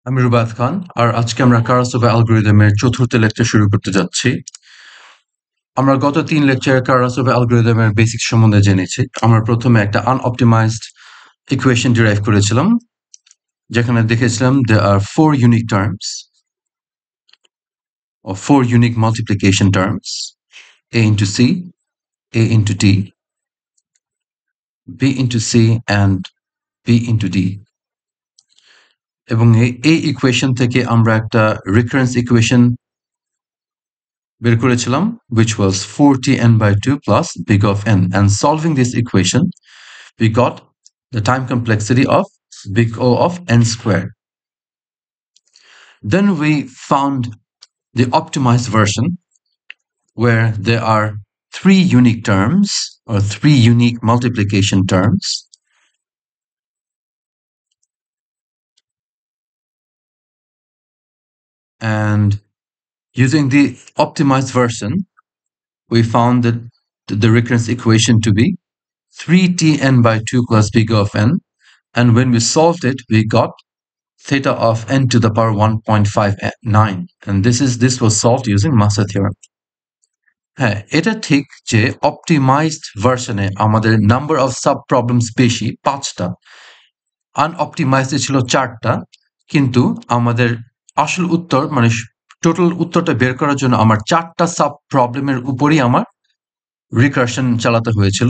আমি রুবাত খান আর আজকে আমরা কারাসোভা অ্যালগরিদমের চতুর্থ লেকচার শুরু করতে যাচ্ছি। আমরা গত 3 লেকচারে কারাসোভা অ্যালগরিদমের বেসিক সম্বন্ধে জেনেছি। আমরা প্রথমে একটা আনঅপটিমাইজড ইকুয়েশন ডিরাইভ করেছিলাম, যেখানে দেখেছিলাম there are 4 unique terms or 4 unique multiplication terms: a into c, a into d, b into c and b into d। এবং এই ইকুয়েশন থেকে আমরা একটা রিকারেন্স ইকুয়েশন বের করেছিলাম, which was 4tn by 2 plus big of n, and solving this equation we got the time complexity of big O of n squared. Then we found the optimized version where there are 3 unique terms or 3 unique multiplication terms, and using the optimized version we found that the recurrence equation to be 3tn by 2 plus big O of n, and when we solved it we got theta of n to the power 1.59, and this was solved using Massa theorem. হ্যাঁ, এটা ঠিক যে optimised ভার্সনে আমাদের number of sub problems বেশি 5টা, আনঅপটিমাইজড ছিল 4টা, কিন্তু আমাদের আসল উত্তর মানে টোটাল উত্তরটা বের করার জন্য আমার 4টা সাব প্রবলেমের উপরই আমার রিকারশন চালাতে হয়েছিল।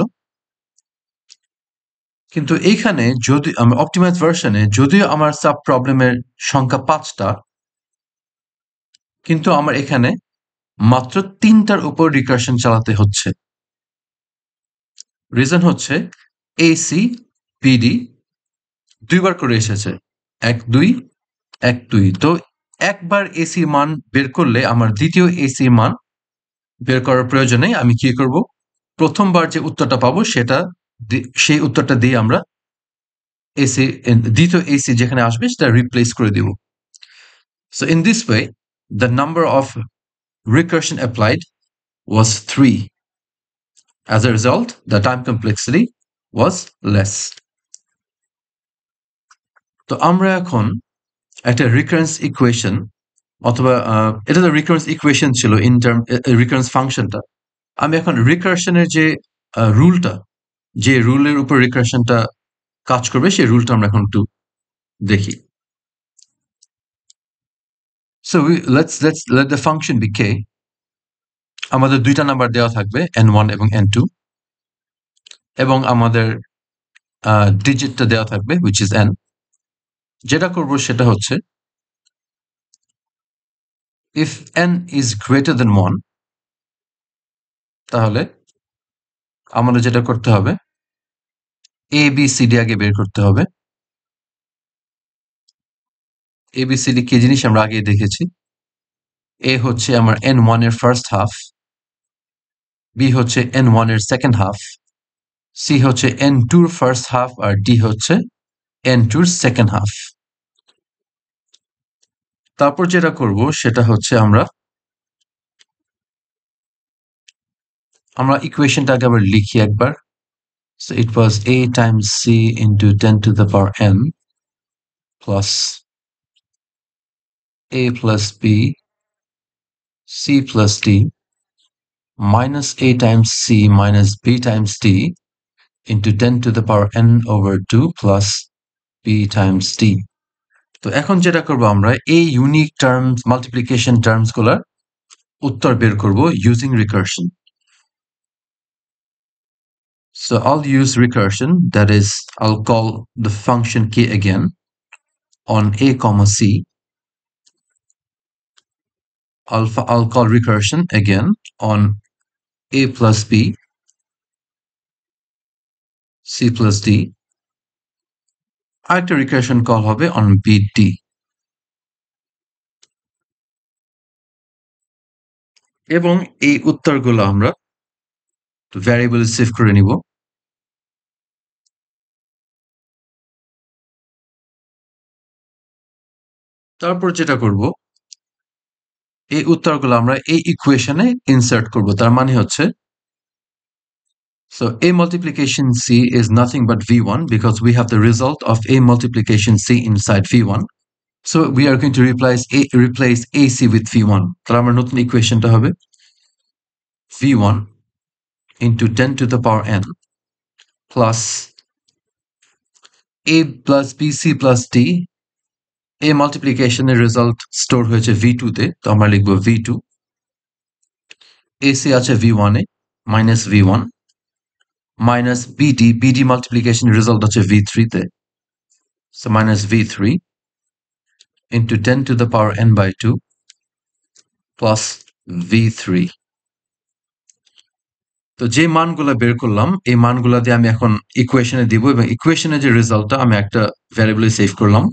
কিন্তু এইখানে যদি আমি অপটিমাইজ ভার্সনে যদিও আমার সাব প্রবলেমের সংখ্যা 5টা, কিন্তু আমার এখানে মাত্র 3টার উপর রিকারশন চালাতে হচ্ছে। রিজন হচ্ছে এসি বিডি 2বার করে এসেছে, 1 2 1 2। তো একবার এসি মান বের করলে আমার দ্বিতীয় এসি মান বের করার প্রয়োজন নেই। আমি কি করব, প্রথমবার যে উত্তরটা পাবো সেটা সেই উত্তরটা দিয়ে আমরা এসি দ্বিতীয় এসি যেখানে আসবে সেটা রিপ্লেস করে দেব। So in this way the number of recursion applied was 3. As a result the time complexity was less. তো আমরা এখন একটা রিকারেন্স ইকুয়েশন অথবা এটা তো রিকারেন্স ইকুয়েশন ছিল ইন টার্ম রিকারেন্স ফাংশনটা। আমি এখন রিকারশনের যে রুলটা, যে রুলের উপর রিকারশনটা কাজ করবে সেই রুলটা আমরা এখন একটু দেখি। So let's let the function be k. আমাদের দুইটা নাম্বার দেওয়া থাকবে n1 এবং n2, এবং আমাদের ডিজিটটা দেওয়া থাকবে which is n। যেটা করব সেটা হচ্ছে if n is greater than 1, তাহলে আমাদের যেটা করতে হবে এ বি সি ডি আগে বের করতে হবে। এ বি সি ডি কি জিনিস আমরা আগে দেখেছি। এ হচ্ছে আমার n1 এর ফার্স্ট হাফ, বি হচ্ছে n1 এর সেকেন্ড হাফ, সি হচ্ছে n2 এর ফার্স্ট হাফ, আর ডি হচ্ছে n2 এর সেকেন্ড হাফ। তারপর যেটা করব সেটা হচ্ছে আমরা ইকুয়েশনটাকে আবার লিখি একবার। So it was a times c into 10 to the power n plus a plus b c plus d minus a times c minus b times d into 10 to the power n over 2 plus b times d. তো এখন যেটা করব আমরা এই unique terms multiplication terms গুলার উত্তর বের করব using recursion. So I'll use recursion, that is I'll call the function k again on a comma c. I'll call recursion again on a plus b, c plus d. আরেকটা recursion call হবে on b d. এবং এই উত্তরগুলো আমরা variable save করে নিব। তারপর যেটা করব এই উত্তরগুলো আমরা এই ইকুয়েশনে ইনসার্ট করব। তার মানে হচ্ছে so a multiplication c is nothing but v1 because we have the result of a multiplication c inside v1. So we are going to replace AC with V1. তাহলে আমার নতুন ইকুয়েশনটা হবে V1 into 10 to the power n plus A plus B C plus D. A মাল্টিপ্লিকেশনের result store হয়েছে V2 তে, তো আমরা লিখব V2, AC আছে V1 এ minus V1 minus BD multiplication result আছে V3 তে, so minus V3 into 10 to the power n by 2 plus V3. তো যে মানগুলো বের করলাম এই মানগুলো দিয়ে আমি এখন ইকুয়েশনে দিব এবং ইকুয়েশনের যে রেজাল্টটা আমি একটা ভ্যারিয়েবলে সেভ করলাম,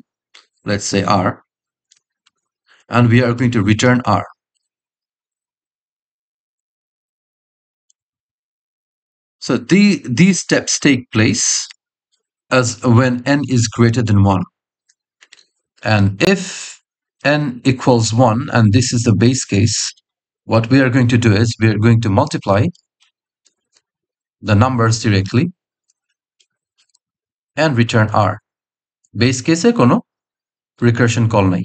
let's say R, and we are going to return R. So these steps take place as when n is greater than 1. And if n equals 1, and this is the base case, what we are going to do is we are going to multiply the numbers directly and return R. Base case e kono recursion call নাই.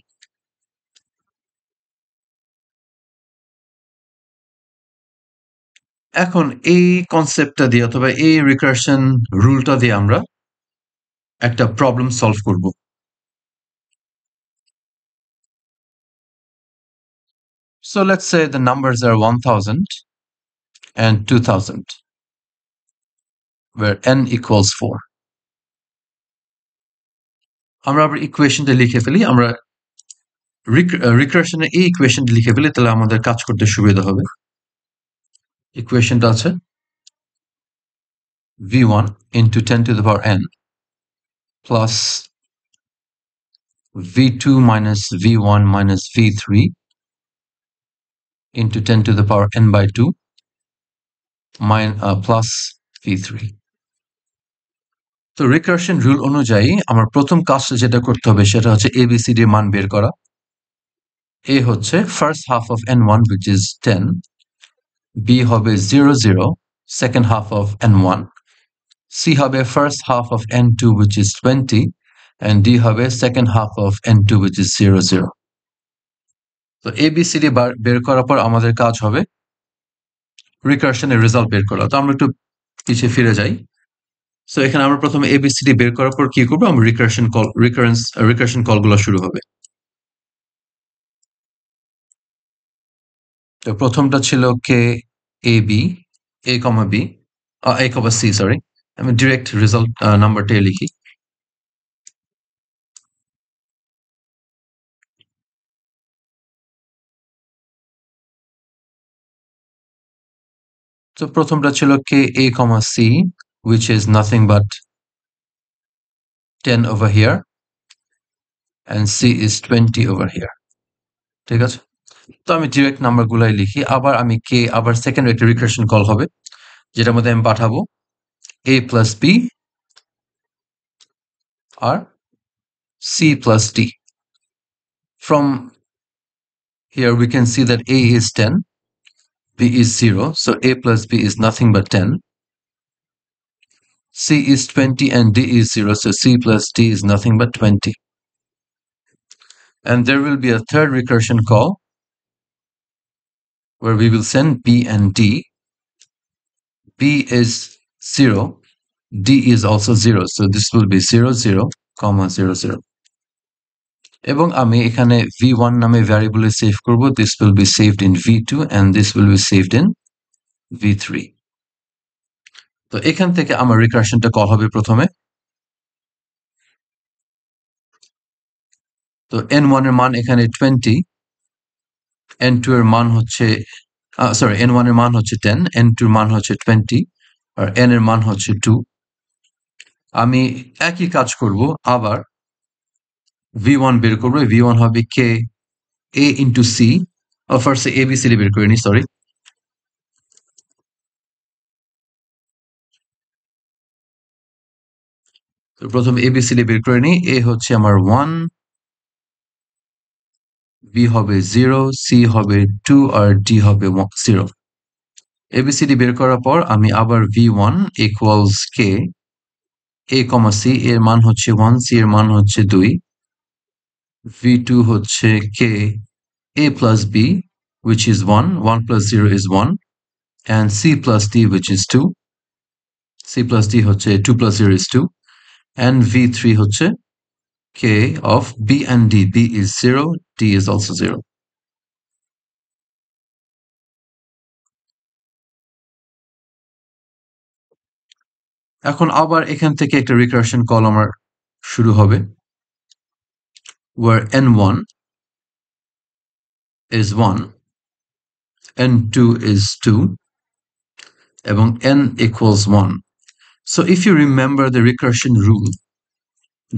এখন এই কনসেপ্টটা দিয়ে অথবা এই recursion রুলটা দিয়ে আমরা একটা প্রবলেম সলভ করব. So let's say the numbers are 1000 and 2000 where n equals 4. আমরা আবার ইকুয়েশনটা লিখে ফেলি, আমরা রিকারশনের এই ইকুয়েশনটা লিখে ফেলি, তাহলে আমাদের কাজ করতে সুবিধা হবে. ইকুয়েশনটা আছে V1 into 10 to the power n plus V2 minus V1 minus V3 into 10 to the power n by 2 plus V3. তো রিকারশন রুল অনুযায়ী আমার প্রথম কাজটা যেটা করতে হবে সেটা হচ্ছে ABCD এর মান বের করা. A হচ্ছে first half of n1 which is 10, B হবে 0 0 second half of n1, C হবে first half of n2 which is 20, and D হবে second half of n2 which is 0 0. তো ABCD বের করার পর আমাদের কাজ হবে রিকারশনের রেজাল্ট বের করা. তো আমরা একটু পিছিয়ে ফিরে যাই. সো এখানে আমরা প্রথমে ABCD বের করার পর কি করব, আমরা রিকারশন কলগুলো শুরু হবে. তো প্রথমটা ছিল কে A B A comma B A comma C, sorry আমি ডিরেক্ট রেজাল্ট নাম্বারটা লিখি. তো প্রথমটা ছিল কে এ কমা C which is nothing but 10 over here and C is 20 over here. ঠিক আছে, তো আমি ডিরেক্ট নাম্বারগুলাই লিখি. আবার আমি কে আবার সেকেন্ড একটা রিকারশন কল হবে যেটার মধ্যে আমি পাঠাবো a plus b R c plus d. From here we can see that a is 10, b is 0, so a plus b is nothing but 10, c is 20 and d is 0, so c plus d is nothing but 20. And there will be a third recursion call where we will send b and d. b is 0, d is also 0, so this will be 0 0 comma 0 0. এবং আমি এখানে v1 নামে ভ্যারিয়েবলে save করব. This will be saved in v2 and this will be saved in v3. তো এখান থেকে আমার রিকারশনটা কল হবে প্রথমে. তো n1 এর মান এখানে 20, n2 এর মান হচ্ছে n1 এর মান হচ্ছে 10, n2 এর মান হচ্ছে 20 আর n এর মান হচ্ছে 2. আমি একই কাজ করব, আবার v1 বের করব. v1 হবে কে a into c, first ABCD বের করে নি, সরি. তো প্রথম ABCD বের করে নি. a হচ্ছে আমার 1, b হবে 0, c হবে 2 আর d হবে 0. ABCD বের করার পর আমি আবার v1 equals k a, c এর মান হচ্ছে 1, c এর মান হচ্ছে 2, v2 হচ্ছে k a plus b, which is 1, 1 plus 0 is 1, and c plus d, which is 2, c plus d হচ্ছে 2 plus 0 is 2, and v3 হচ্ছে k of b and d. b is 0, d is also 0. এখন আবার এখান থেকে একটা recursion call আমার শুরু হবে, where n1 is 1, n2 is 2, এবং n equals 1. So if you remember the recursion rule,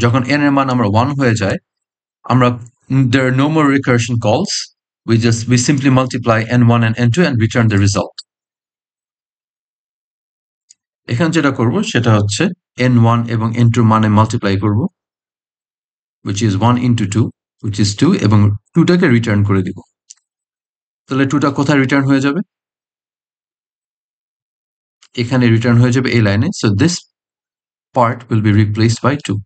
যখন n এর মান আমরা 1 হয়ে যায়, আমরা there are no more recursion calls. We simply multiply n1 and n2 and return the result. এখানে যেটা করব সেটা হচ্ছে n1 এবং n2 মানে মাল্টিপ্লাই করব, which is 1 into 2, which is 2, এবং 2টাকে রিটার্ন করে দিব। তাহলে 2টা কোথায় রিটার্ন হয়ে যাবে? এখানে রিটার্ন হয়ে যাবে এই লাইনে। So this part will be replaced by 2.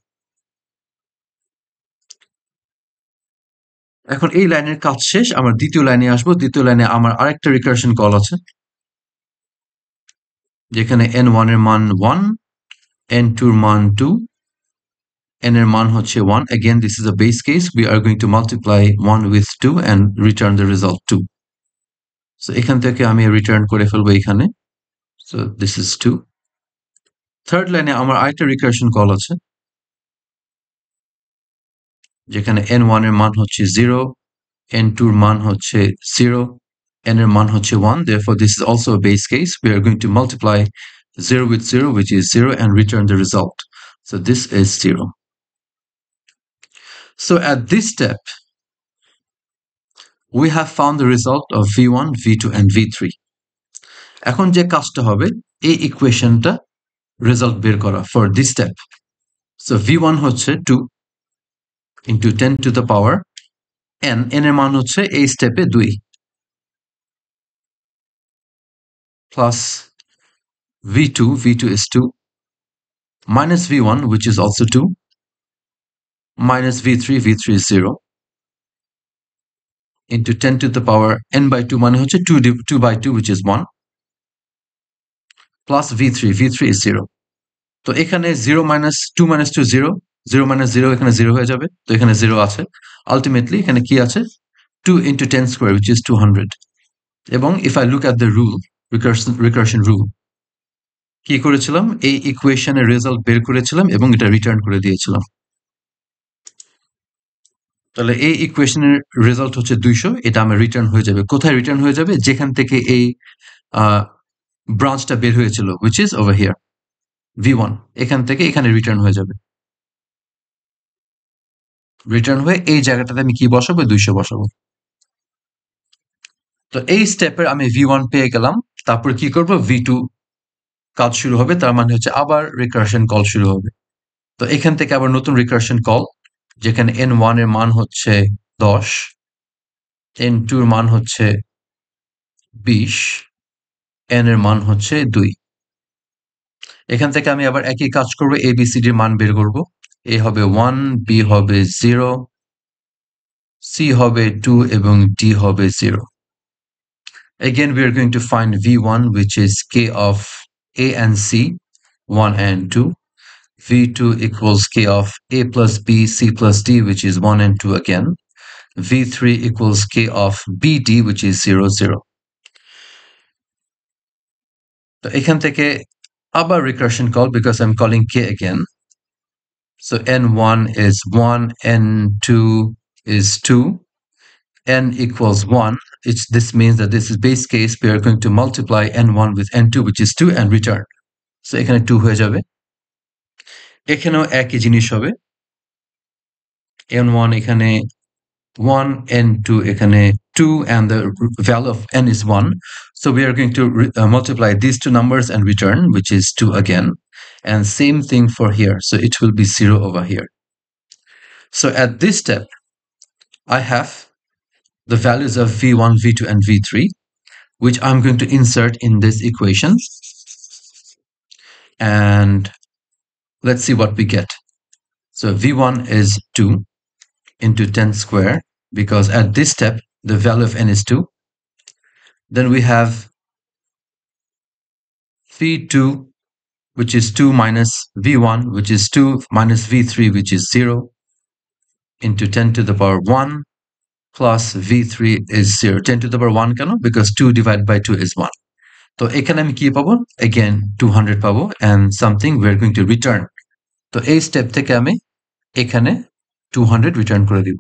এখন এই লাইনের কাজ শেষ, আমরা দ্বিতীয় লাইনে আসবো। দ্বিতীয় লাইনে আমার আরেকটা রিকারশন কল আছে, যেখানে n1 এর মান 1, n2 এর মান 2, n এর মান হচ্ছে 1. Again, this is a base case. We are going to multiply 1 with 2 and return the result 2. So এখান থেকে আমি রিটার্ন করে ফেলবো এখানে। So this is 2. থার্ড লাইনে আমার আরেকটা রিকারশন কল আছে, যেখানে n1 এর মান হচ্ছে 0, n2 এর মান হচ্ছে 0, n এর মান হচ্ছে 1. Therefore, this is also a base case. We are going to multiply 0 with 0, which is 0, and return the result. So this is 0. So at this step, we have found the result of v1, v2, and v3. এখন যে কাজটা হবে, এই ইকুয়েশনটা result বের করা for this step. So v1 হচ্ছে 2 into 10 to the power n, n এর মান হচ্ছে এই স্টেপে 2, plus v2, v2 is 2, minus v1, which is also 2, minus v3, v3 is 0, into 10 to the power n by 2 মানে হচ্ছে 2 by 2, which is 1, plus v3, v3 is 0. তো এখানে 0 minus 2 minus 2 0, 0 minus 0 এখানে 0 হয়ে যাবে, তো এখানে 0 আছে। আলটিমেটলি এখানে কি আছে? 2 into 10 square, which is 200. এবং if I look at the rule, recursion rule, কি করেছিলাম? এই ইকুয়েশনের রেজাল্ট বের করেছিলাম এবং এটা রিটার্ন করে দিয়েছিলাম। তাহলে এই ইকুয়েশনের রেজাল্ট হচ্ছে 200, এটা আমার রিটার্ন হয়ে যাবে। কোথায় রিটার্ন হয়ে যাবে? যেখান থেকে এই ব্রাঞ্চটা বের হয়েছিল, which is over here, v1, এখান থেকে এখানে রিটার্ন হয়ে যাবে। রিটার্ন হয়ে এই জায়গাটাতে আমি কি বসাবো? 200 বসাবো। তো এই স্টেপের আমি v1 পেয়ে গেলাম। তারপর কি করব? v2 কাজ শুরু হবে, তার মানে হচ্ছে আবার রিকারশন কল শুরু হবে। তো এখান থেকে আবার নতুন রিকারশন কল, যেখানে n1 এর মান হচ্ছে 10, n2 এর মান হচ্ছে 20, n এর মান হচ্ছে 2। এখান থেকে আমি আবার একই কাজ করব, ABCD এর মান বের করব। A হবে 1, B হবে 0, C হবে 2, এবং D হবে 0. Again, we are going to find V1, which is K of A and C, 1 and 2. V2 equals K of A plus B, C plus D, which is 1 and 2 again. V3 equals K of BD, which is 0, 0. So এখান থেকে আবার recursion call, because I'm calling K again. So N1 is 1, N2 is 2, N equals 1. This means that this is base case. We are going to multiply N1 with N2, which is 2, and return. So এখানে 2 হয়ে যাবে। এখানেও একই জিনিস হবে। N1 এখানে 1, N2 এখানে 2, and the value of N is 1. So we are going to multiply these two numbers and return, which is 2 again. And same thing for here. So it will be 0 over here. So at this step, I have the values of V1, V2, and V3, which I'm going to insert in this equation. And let's see what we get. So V1 is 2, into 10 square, because at this step, the value of n is 2. Then we have v2, which is 2 minus v1, which is 2 minus v3, which is 0, into 10 to the power 1, plus v3 is 0. 10 to the power 1 কেন? Because 2 divided by 2 is 1. তো এখানে আমি কি পাবো? Again 200 পাবো, and something we're going to return. তো এই step থেকে আমি এখানে 200 রিটার্ন করে দিব।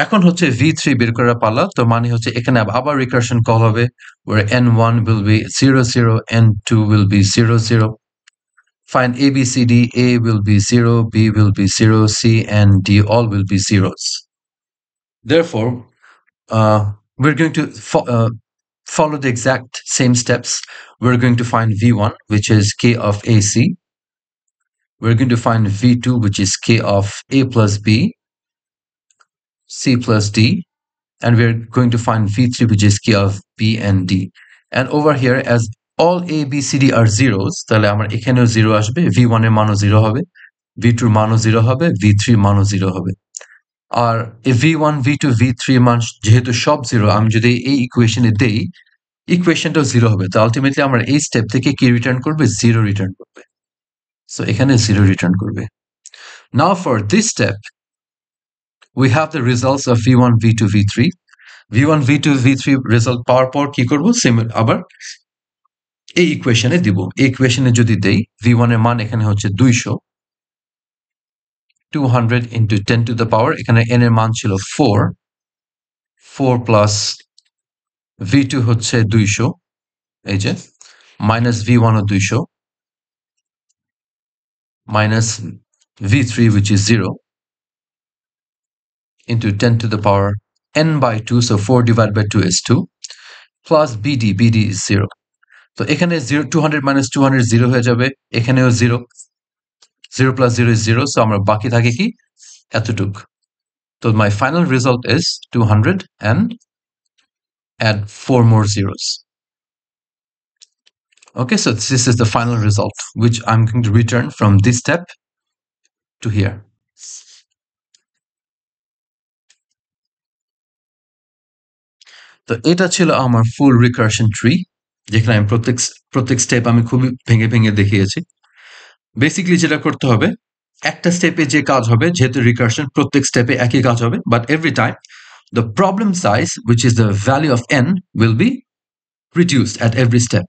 এখন হচ্ছে v3 বের করার পালা। তো মানে হচ্ছে এখানে আবার রিকারশন কল হবে, where n1 will be 0 0, n2 will be 0 0. Find a, b, c, d. A will be 0, b will be 0, c and d all will be zeros. Therefore, we're going to follow the exact same steps. We're going to find v1, which is k of ac. We're going to find v2, which is k of a plus b, c plus d, and we're going to find v3, which is k of b and d. And over here, as all a, b, c, d are zeros, তাহলে আমার এখানেও 0 আসবে, v1 এর মানও 0 হবে, v2 এর মানও 0 হবে, v3 এর মানও 0 হবে। আর v1, v2, v3 মান যেহেতু সব 0, আমি যদি এই ইকুয়েশনে দেই, ইকুয়েশনটাও 0 হবে। তো আলটিমেটলি আমরা এই স্টেপ থেকে কি রিটার্ন করবে? 0 রিটার্ন করবে। সো এখানে 0 রিটার্ন করবে। Now for this step, we have the results of v1, v2, v3. v1, v2, v3 result পাওয়ার পর কি করব? সেম আবার এই ইকুয়েশনে দিব। এই ইকুয়েশনে যদি দেই, v1 এর মান এখানে হচ্ছে 200, 200 into 10 to the power, এখানে n এর মান ছিল 4, 4 plus v2 হচ্ছে 200, এই যে minus v1 O 200, minus v3, which is 0, into 10 to the power n by 2, so 4 divided by 2 is 2, plus bd, bd is 0. তো এখানে 200 minus 200 0 হয়ে যাবে, এখানেও 0, 0 plus 0 is 0, so আমার বাকি থাকে কি? এতটুক। So my final result is 200 and add 4 more zeros. Okay, so this is the final result, which I'm going to return from this step to here. তো এটা ছিল আমার ফুল রিকারশন ট্রি, যেখানে আমি প্রত্যেক স্টেপ আমি খুবই ভেঙে ভেঙে দেখিয়েছি। বেসিক্যালি যেটা করতে হবে, একটা স্টেপে যে কাজ হবে, যেহেতু রিকারশন প্রত্যেক স্টেপে একই কাজ হবে, but every time the problem size, which is the value of n, will be reduced at every step.